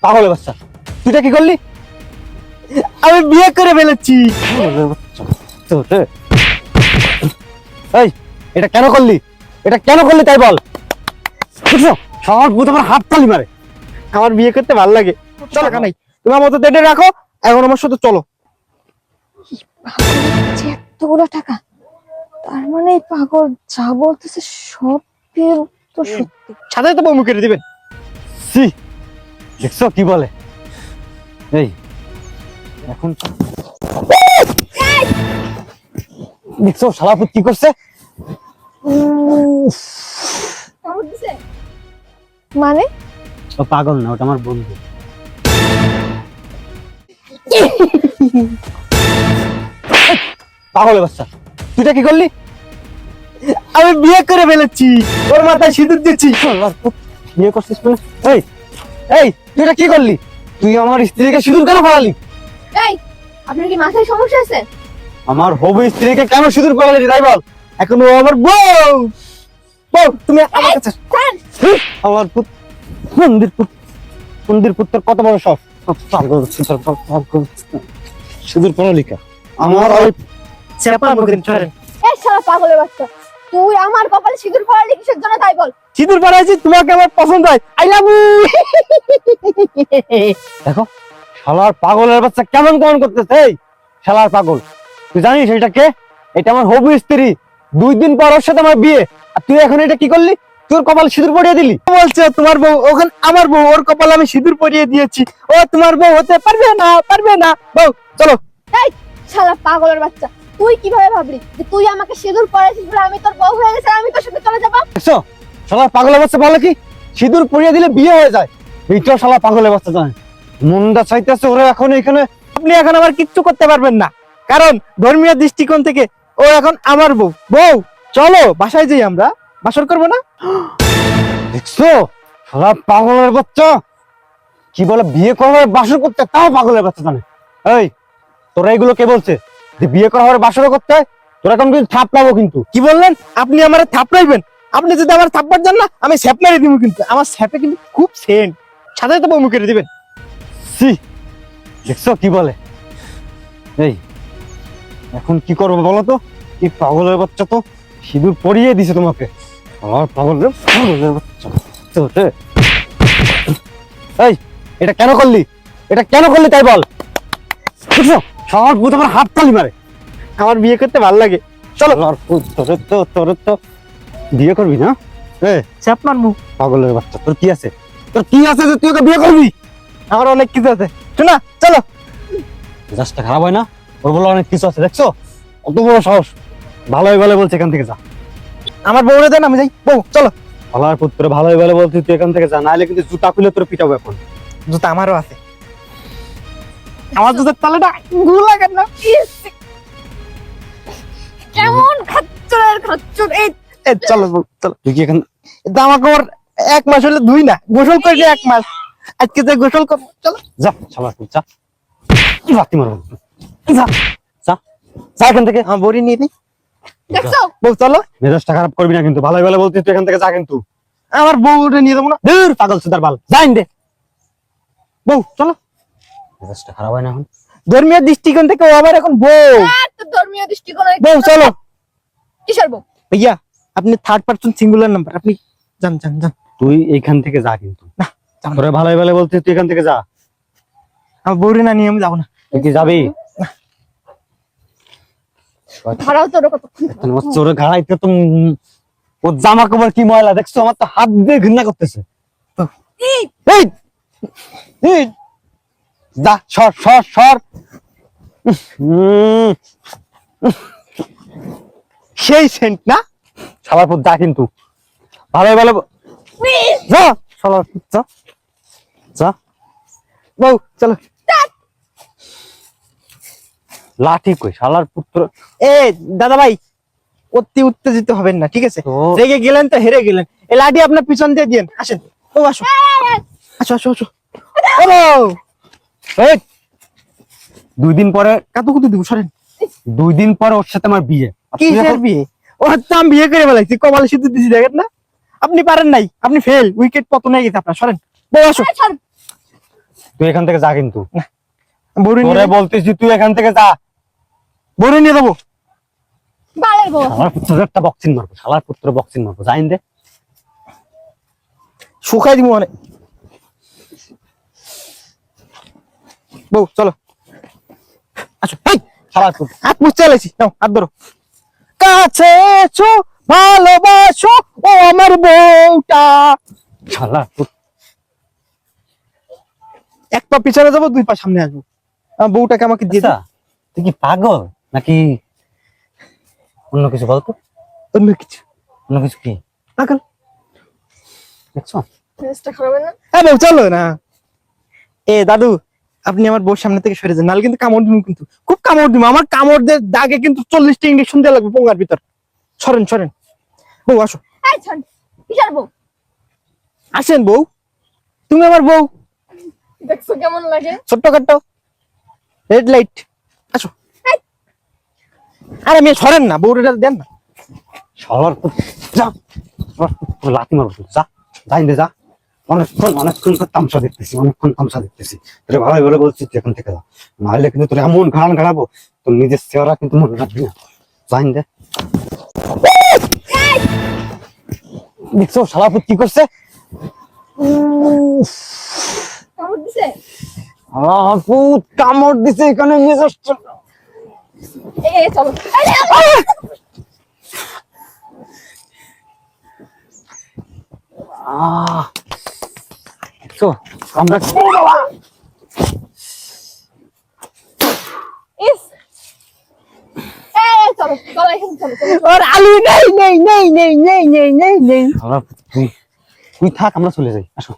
পাগলের বাচ্চা, তুই কি করলি? আমি বিয়ে করে ফেলেছি। এই, এটা কেন করলি? এটা কেন করলি তাই বল। বুঝছো, সবার বুধ আমার হাত তালি মারে। আমার বিয়ে করতে ভালো লাগে। চলো কানাই, তোমার মতো দেটে রাখো, এখন আমার সাথে চলো। এতগুলো টাকা, তার মানে এই পাগল যা বলতেছে সব তো সত্যি। সাথে তো বউ মুখে দিবেন। সি, দেখছো কি বলে? এই এখন দেখছো শালাপুত কি করছে? মানে ও পাগল না, ওটা আমার বন্ধু। পাগলের বাচ্চা, তুই কি করলি? আমি বিয়ে করে ফেলেছি, ওর মাথায় সিঁদুর দিচ্ছি। বিয়ে করছিস মানে? এই এই, তুই এটা কি করলি? তুই আমার স্ত্রীকে সিঁদুর কেন পরালি? এই, আপনার কি মাথায় সমস্যা আছে? আমার হবু স্ত্রীকে কেন সিঁদুর পরালি তাই বল। এখন ও আমার বউ। বউ, তুমি আমার কাছে আমার পুত, মন্দির পুত্র কত বড় সব সিঁদুর পরালি কা আমার ওই চেপা মুখে ছাড়েন। এই শালা পাগলের বাচ্চা, তুই আমার কপালে সিঁদুর পরালি কিসের জন্য তাই বল। সিঁদুর পরাইছি, তোমাকে আমার পছন্দ হয়। I love you. দেখো শালার পাগলের বাচ্চা কেমন কেমন করতেছে। এই শালার পাগল, তুই জানিস এটা কে? এটা আমার হবু স্ত্রী। 2 দিন পর ওর সাথে আমার বিয়ে, আর তুই এখন এটা কি করলি? তোর কপাল সিঁদুর পরিয়ে দিলি। বলছে তোমার বউ, ওখানে আমার বউ, ওর কপালে আমি সিঁদুর পরিয়ে দিয়েছি। ও তোমার বউ হতে পারবে না, পারবে না। বউ চলো। এই শালা পাগলের বাচ্চা, তুই কিভাবে ভাবলি যে তুই আমাকে সিঁদুর পরাইছিস বলে আমি তোর বউ হয়ে গেছে, আমি তোর সাথে চলে যাবো? দেখছো শালার পাগলের বাচ্চা বলে কি সিঁদুর পরিয়ে দিলে বিয়ে হয়ে যায়। এইটাও শালা পাগলের বাচ্চা জানে। মনটা চাইতেছে ওরা এখন এখানে। আপনি এখন আমার কিচ্ছু করতে পারবেন না, কারণ ধর্মীয় দৃষ্টিকোণ থেকে ও এখন আমার বউ। বউ চলো বাসায় যাই, আমরা বাসর করবো না? দেখছো শালা পাগলের বাচ্চা কি বলে, বিয়ে করার বাসর করতে, তাও পাগলের বাচ্চা জানে। এই তোরা এগুলো কে বলছে যে বিয়ে করার বাসর করতে হয়? তোরা এখন কিন্তু থাপ পাবো কিন্তু। কি বললেন? আপনি আমার থাপড়াইবেন? আপনি যদি আমার থাপ্পড় দেন না, আমি স্যাপ মেরে দিব কিন্তু। আমার স্যাপে কিন্তু খুব সেন্ট, সাথে তো বউ মুখে দিবেন। সি, দেখছো কি বলে? এই এখন কি করবো বলো তো? এই পাগলের বাচ্চা তো সিঁদুর পরিয়ে দিছে তোমাকে। আমার পাগলের বাচ্চা। এই, এটা কেন করলি? এটা কেন করলি তাই বল। বুঝছো, সবার বুধ আমার হাত তালি মারে। আমার বিয়ে করতে ভালো লাগে। চলো। তোর তো বিয়ে করবি না? স্যাপ মারমু। পাগলের বাচ্চা, তোর কি আছে? তোর কি আছে যে তুই ওকে বিয়ে করবি? আমার অনেক কিছু আছে, শোনা চলো। মেজাজটা খারাপ হয় না? ওর বলে অনেক কিছু আছে, দেখছো অত বড় সাহস। ভালোই ভালো বলছে এখান থেকে যা। আমার বউরে দেন, আমি যাই। বউ চলো। ভালোর পুত্র ভালোই ভালো বলছি তুই এখান থেকে যা, নাহলে কিন্তু জুতা খুলে তোর পিটাবো এখন। জুতা আমারও আছে। আমার জুতার তলাটা গুলা কেন? কেমন খাচ্চর খাচ্চর। এই চলো বউ, চলো। তুই কি এখন আমাকে ওর 1 মাস হলে 2 না, গোসল করে 1 মাস। আজকে যে গোসল করবো, চলো। যা শালা তুই যা, লাথি মারবো। যা যা যা এখান থেকে। আমার বড়ি নিয়ে দিই। দেখছো? বউ চলো। মেজাজটা খারাপ করবি না কিন্তু, ভালোই ভালো বলছিস তুই এখান থেকে যা কিন্তু। আমার বউরে নিয়ে যাবো না। দূর পাগল সুদার বাল, যাইন দে। বউ চলো। মেজাজটা খারাপ হয় না এখন? ধর্মীয় দৃষ্টিকোণ থেকে ও আবার এখন বউ। তো ধর্মীয় দৃষ্টিকোণে বউ চলো। কিসের বউ? ভাইয়া আপনি 3rd পারসন সিঙ্গুলার নাম্বার, আপনি যান যান যান। তুই এইখান থেকে যা কিন্তু। না যাবো না। তোরে ভালোই ভালো বলছিস তুই এখান থেকে যা। আমার বউরে না নিয়ে আমি যাবো না। তুই কি যাবি? ধরাও তোর কতক্ষণ। তোমার চোরে ঘাড়াইতে তো ওর জামা কাপড় কি ময়লা, দেখছো আমার তো হাত দিয়ে ঘৃণা করতেছে। এই এই এই, যা সর সর সর। সেই সেন্ট না? সবার পর যা কিন্তু, ভালোই ভালো যা। সবার যা যা। বউ চলো। লাঠি কই শালার পুত্র। এ দাদা ভাই, অতি উত্তেজিত হবেন না, ঠিক আছে? তো রেগে গেলেন তো হেরে গেলেন। এই লাঠি আপনার পিছন দিয়ে দিন। আসেন ও, আসো আসো আসো আসো। ও বউ, এই 2 দিন পরে, কাতুকুতু দিব, সরেন। 2 দিন পরে ওর সাথে আমার বিয়ে। আর তুই কিসের এখন- বিয়ে? ও তো আমি বিয়ে করে ফেলাইছি, কপালে সিঁদুর দিছি, দেখেন না? আপনি পারেন নাই, আপনি ফেল, উইকেট পতন হয়ে গেছে আপনার। সরেন বউ, আসো। এই ছাড়। তুই এখান থেকে যা, কিন্তু বউরে নিয়ে তোরে বলতেছি তুই এখান থেকে যা। বউরে নিয়ে যাবো। বালের বউ। শালার পুত্রের একটা বক্সিং মারবো, শালার পুত্র বক্সিং মারবো, জাইন দে। শুকাই দিব মানে। বউ চলো, আসো। এই, শালার পুত্র হাত মুছতে চাইছি, নাও হাত ধরো। কাছে এসো, ভালোবাসো ও আমার বউটা। শালার পুত্র। এক পা পিছনে যাবো, দুই পা সামনে আসবো। আমার বউটাকে আমাকে দিয়ে দাও। আচ্ছা, তুই কি পাগল নাকি অন্য কিছু বলতো? অন্য কিছু। অন্য কিছু কি পাগল। দেখছো? মেজাজটা খারাপ হয় না? হ্যাঁ বউ চলো না। এ দাদু, আপনি আমার বউর সামনে থেকে সরে যান, নাহলে কিন্তু কামড় দিব, কিন্তু খুব কামড় দিব। আমার কামড়দের দাগে কিন্তু 40টা ইঞ্জেকশন দেওয়া লাগবে পোঙ্গার ভিতর। সরেন সরেন, বউ আসো। এই ছাড়। কিসের বউ? আসেন বউ, তুমি আমার বউ। দেখছো কেমন লাগে? ছোট্ট খাট্ট রেড লাইট, আসো। এই। আরে মেয়ে সরেন না, বউটা দেন না। শালার পুত্র যা, শালার পুত্র লাথি মারবো তুই, যা, জাইন দে, যা। অনেকক্ষণ তোর তামসা দেখতেছি, অনেকক্ষণ তামসা দেখতেছি। তোরে ভালোই ভালো বলছি তুই এখান থেকে যা, নাহলে কিন্তু তোর এমন ঘাড় ঘাড়াবো, তোর নিজের চেহারা কিন্তু মনে রাখবি না। জাইন দে। দেখছো শালার পুত্র কি করছে? কামড় দিছে? শালার পুত্র কামড় দিছে এখানে, মেজাজ এই চলো। দেখছো আমরা ইস। চলো চলো, এখানে চলো চলো। আর আলু নেই নেই নেই নেই নেই নেই নেই নেই। শালার পুত্র, তুই তুই থাক, আমরা চলে যাই, আসো।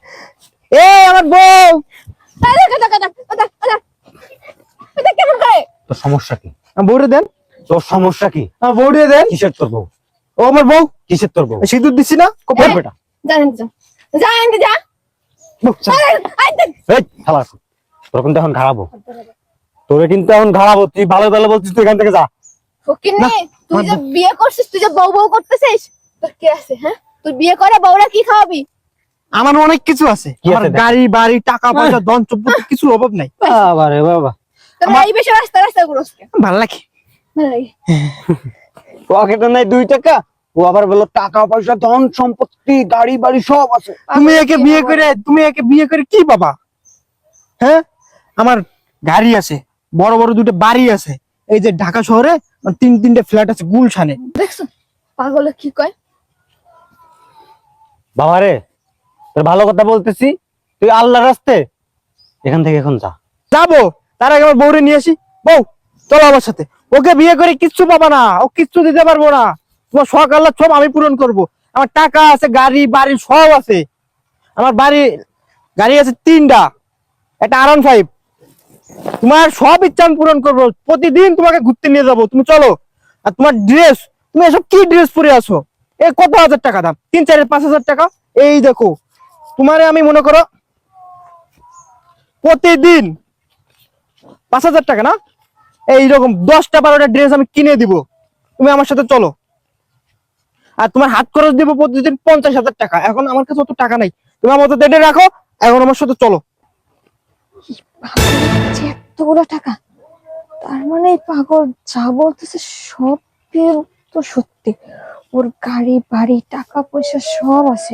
এ আমার বউ। এটা কেমন করে? তোর সমস্যা কি? আমার বউরে দেন, তোর সমস্যা কি? আমার বউরে দেন। কিসের তোর বউ? ও আমার বউ, কিসের তোর বউ? সিঁদুর দিচ্ছি না কপাল এই। বেটা। জানেন তো, জানেন তো, যা। বউ, চল। এই শালার পুত্র, তোর কিন্তু এখন ঘাড়াবো, তোরে কিন্তু এখন ঘাড়াবো। তুই ভালো ভালো বলছিস, তুই এখান থেকে যা। ফকিন্নি, তুই যে বিয়ে করছিস, তুই যে বউ বউ করতেছিস, তোর কি আছে? হ্যাঁ, তুই বিয়ে করে বউরা কি খাওয়াবি? আমার অনেক কিছু আছে, কি আমার আছে দেখ? গাড়ি বাড়ি টাকা পয়সা ধন সম্পত্তি কিছুর অভাব নাই। বাবা রে বাবা, তোর এই বেশি রাস্তা রাস্তা ঘুরোস কে? ভালো লাগে। ভালো লাগে। পকেটে নাই 2 টাকা, ও আবার বললো টাকা পয়সা ধন সম্পত্তি গাড়ি বাড়ি সব আছে। তুমি একে বিয়ে করে কি বাবা? হ্যাঁ, আমার গাড়ি আছে, বড় বড় দুটো বাড়ি আছে, এই যে ঢাকা শহরে আমার 3-3টে ফ্ল্যাট আছে গুলশানে। দেখছো পাগলে কি কয়? বাবা রে, তোর ভালো কথা বলতেছি, তুই আল্লাহর রাস্তে এখান থেকে এখন যা। যাবো, তার আগে আমার বউরে নিয়ে আসি। বউ চলো আমার সাথে। ওকে বিয়ে করে কিচ্ছু পাবা না, ও কিচ্ছু দিতে পারবো না। তোমার শখ আল্লাহ সব আমি পূরণ করব। আমার টাকা আছে, গাড়ি বাড়ি সব আছে। আমার গাড়ি আছে 3টা, একটা R15। তোমার সব ইচ্ছা আমি পূরণ করবো। প্রতিদিন তোমাকে ঘুরতে নিয়ে যাবো, তুমি চলো। আর তোমার ড্রেস, তুমি এসব কি ড্রেস পরে আছো? এ কত হাজার টাকা দাম, 3-4-5 হাজার টাকা। এই দেখো, তোমারে আমি মনে করো প্রতিদিন 5,000 টাকা না, এইরকম 10টা-12টা ড্রেস আমি কিনে দিব। তুমি আমার সাথে চলো। আর তোমার হাত খরচ দিব প্রতিদিন 50,000 টাকা। এখন আমার কাছে অত টাকা নাই, তুমি আমার মতো দেটে রাখো। এখন আমার সাথে চলো। যে এতগুলো টাকা, তার মানে এই পাগল যা বলতেছে সব তো সত্যি। ওর গাড়ি বাড়ি টাকা পয়সা সব আছে।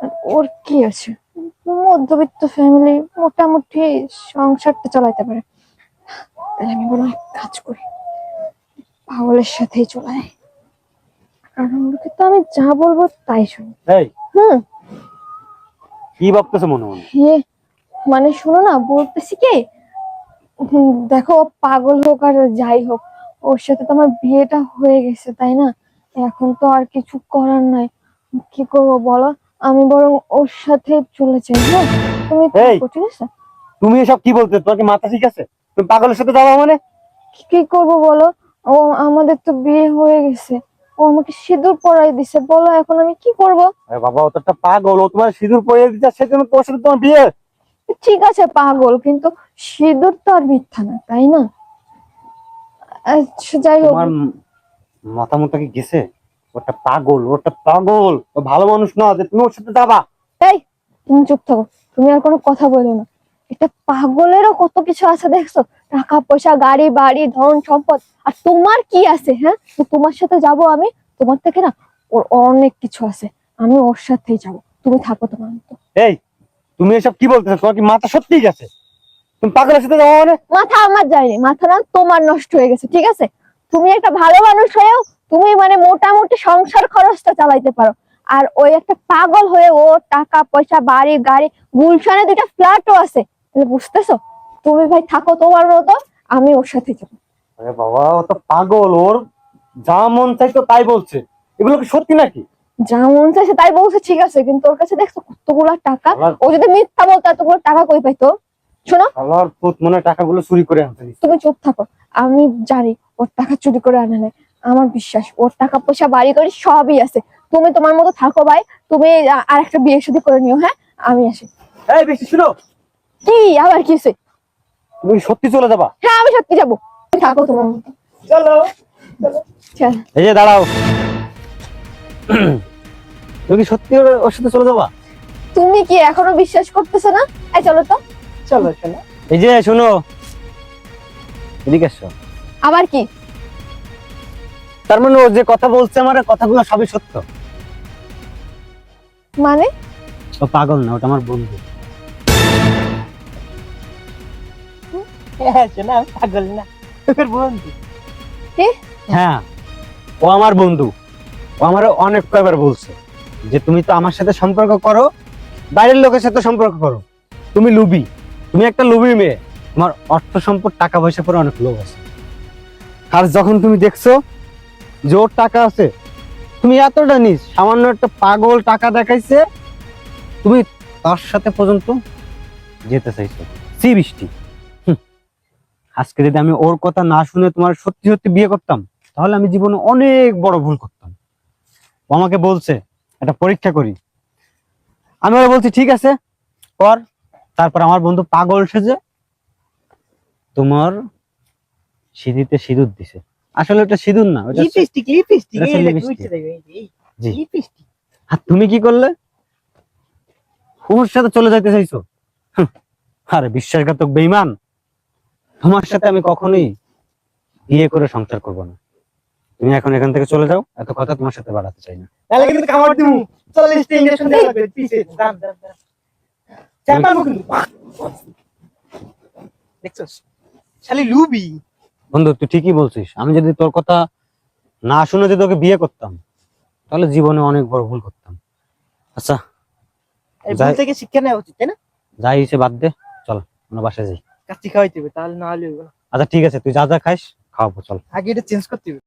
আর ওর কি আছে? মধ্যবিত্ত ফ্যামিলি, মোটামুটি সংসারটা চালাইতে পারে। তাহলে আমি বরং এক কাজ করি, পাগলের সাথেই চলাই। কারণ ওকে তো আমি যা বলবো তাই শুনি। এই হুম। কি ভাবতেছো মনে মনে? হে, মানে শোনো না, বলতেছি কি, দেখো ও পাগল হোক আর যাই হোক, ওর সাথে তো আমার বিয়েটা হয়ে গেছে, তাই না? এখন তো আর কিছু করার নাই। কি করবো বলো? আমি বরং ওর সাথে চলে যাই। হ্যাঁ, তুমি এই। থাকো, ঠিক আছে? তুমি এসব কি বলতে, তোমার কি মাথা ঠিক আছে? তুমি পাগলের সাথে যাওয়া মানে? কি করবো বলো? ও, আমাদের তো বিয়ে হয়ে গেছে, ও আমাকে সিঁদুর পরাই দিছে, বলো এখন আমি কি করব? আরে বাবা, ও তো একটা পাগল, ও তোমার সিঁদুর পরিয়ে দিচ্ছে, সেজন্য তোমার সাথে তোমার বিয়ে। ঠিক আছে পাগল, কিন্তু সিঁদুর তো আর মিথ্যা না, তাই না? আচ্ছা, যাই হোক। তোমার মাথা মুথা কি গেছে? ও ওটা পাগল, ওটা পাগল, ও ভালো মানুষ না যে তুমি ওর সাথে যাবা। এই তুমি চুপ থাকো, তুমি আর কোনো কথা বলো না। এটা পাগলেরও কত কিছু আছে দেখছো, টাকা পয়সা, গাড়ি বাড়ি, ধন সম্পদ। আর তোমার কি আছে? হ্যাঁ, যে তোমার সাথে যাব আমি? তোমার থেকে না ওর অনেক কিছু আছে, আমি ওর সাথেই যাব। তুমি থাকো তোমার মতো। এই তুমি এসব কি বলতেছো? তোমার কি মাথা সত্যিই গেছে? তুমি পাগলের সাথে যাবো মানে? মাথা আমার যায়নি, মাথা না তোমার নষ্ট হয়ে গেছে, ঠিক আছে? তুমি একটা ভালো মানুষ হয়েও তুমি মানে মোটামুটি সংসার খরচটা চালাইতে পারো, আর ওই একটা পাগল হয়ে ও টাকা পয়সা, বাড়ি গাড়ি, গুলশানে 2টা ফ্ল্যাটও আছে। তুমি বুঝতেছো? তুমি ভাই থাকো তোমার মতো, আমি ওর সাথে যাবো। আরে বাবা, ও তো পাগল, ওর যা মন চাইতো তাই বলছে। এগুলো কি সত্যি নাকি? যা মন চাইছে তাই বলছে, ঠিক আছে, কিন্তু ওর কাছে দেখছো কতগুলা টাকা। ও যদি মিথ্যা বলতো এতগুলো টাকা কই পাইতো? শোনো, আল্লাহর পুত মনে হয় টাকাগুলো চুরি করে আনতে দিছে। তুমি চুপ থাকো। আমি জানি ওর টাকা চুরি করে আনে নাই, আমার বিশ্বাস ওর টাকা পয়সা বাড়ি গাড়ি সবই আছে। তুমি তোমার মতো থাকো ভাই, তুমি আর একটা বিয়ে শাদী করে নিও। হ্যাঁ, আমি আসি। এই বেশি শুনো, কি আবার কি হইছে? তুমি কি সত্যি চলে যাবা? হ্যাঁ, আমি সত্যি যাবো। তুমি থাকো তোমার মতো। চলো। চল। এই যে দাঁড়াও, তুমি কি সত্যি ওর সাথে চলে যাবা? তুমি কি এখনো বিশ্বাস করতেছো না? এই চলো তো। চলো চলো। এই যে শোনো, এদিকে এসো। আবার কি? তার মানে ও যে কথা বলছে আমার কথাগুলো সবই সত্য? মানে? ও পাগল না, ওটা আমার বন্ধু। হ্যাঁ শোনা, আমি পাগল না, তোর বন্ধু। কি? হ্যাঁ, ও আমার বন্ধু। ও আমার অনেক কয়বার বলছে যে তুমি তো আমার সাথে সম্পর্ক করো, বাইরের লোকের সাথে সম্পর্ক করো, তুমি লুবি, তুমি একটা লুবি মেয়ে, তোমার অর্থ সম্পদ টাকা পয়সা পরে অনেক লোভ আছে। আর যখন তুমি দেখছো যে ওর টাকা আছে, তুমি এতটা নিস, সামান্য একটা পাগল টাকা দেখাইছে, তুমি তার সাথে পর্যন্ত যেতে চাইছো। সি বৃষ্টি, আজকে যদি আমি ওর কথা না শুনে তোমার সত্যি সত্যি বিয়ে করতাম, তাহলে আমি জীবনে অনেক বড় ভুল করতাম। ও আমাকে বলছে একটা পরীক্ষা করি, আমি ওরা বলছি ঠিক আছে কর। তারপর আমার বন্ধু পাগল সেজে তোমার সিঁথিতে সিঁদুর দিছে। আসলে ওটা সিঁদুর না, ওটা লিপস্টিক লিপস্টিক এটা হচ্ছে এই লিপস্টিক। বুঝতে দেবে এই জি। লিপস্টিক। আর তুমি কি করলে? ওর সাথে চলে যাইতে চাইছো? আরে বিশ্বাসঘাতক বেঈমান, তোমার সাথে আমি কখনোই বিয়ে করে সংসার করব না। তুমি এখন এখান থেকে চলে যাও, এত কথা তোমার সাথে বাড়াতে চাই না। তাহলে কিন্তু কামড় দিমু। 40টা ইনজেকশন দেওয়া লাগবে পিছে। দাম দাম দাম। চাপাবো কিন্তু। দেখছস? শালি লুবি। বন্ধু তুই ঠিকই বলছিস, আমি যদি তোর কথা না শুনে যদি তোকে বিয়ে করতাম, তাহলে জীবনে অনেক বড় ভুল করতাম। আচ্ছা, এই ভুল থেকে শিক্ষা নেওয়া উচিত, তাই না? যাই হয়েছে বাদ দে, চল আমরা বাসায় যাই। কাচ্চি খাওয়াইতে হবে, তাহলে না হলে হইব না। আচ্ছা ঠিক আছে, তুই যা যা খাইস খাওয়াবো, চল। আগে এটা চেঞ্জ করতে হবে।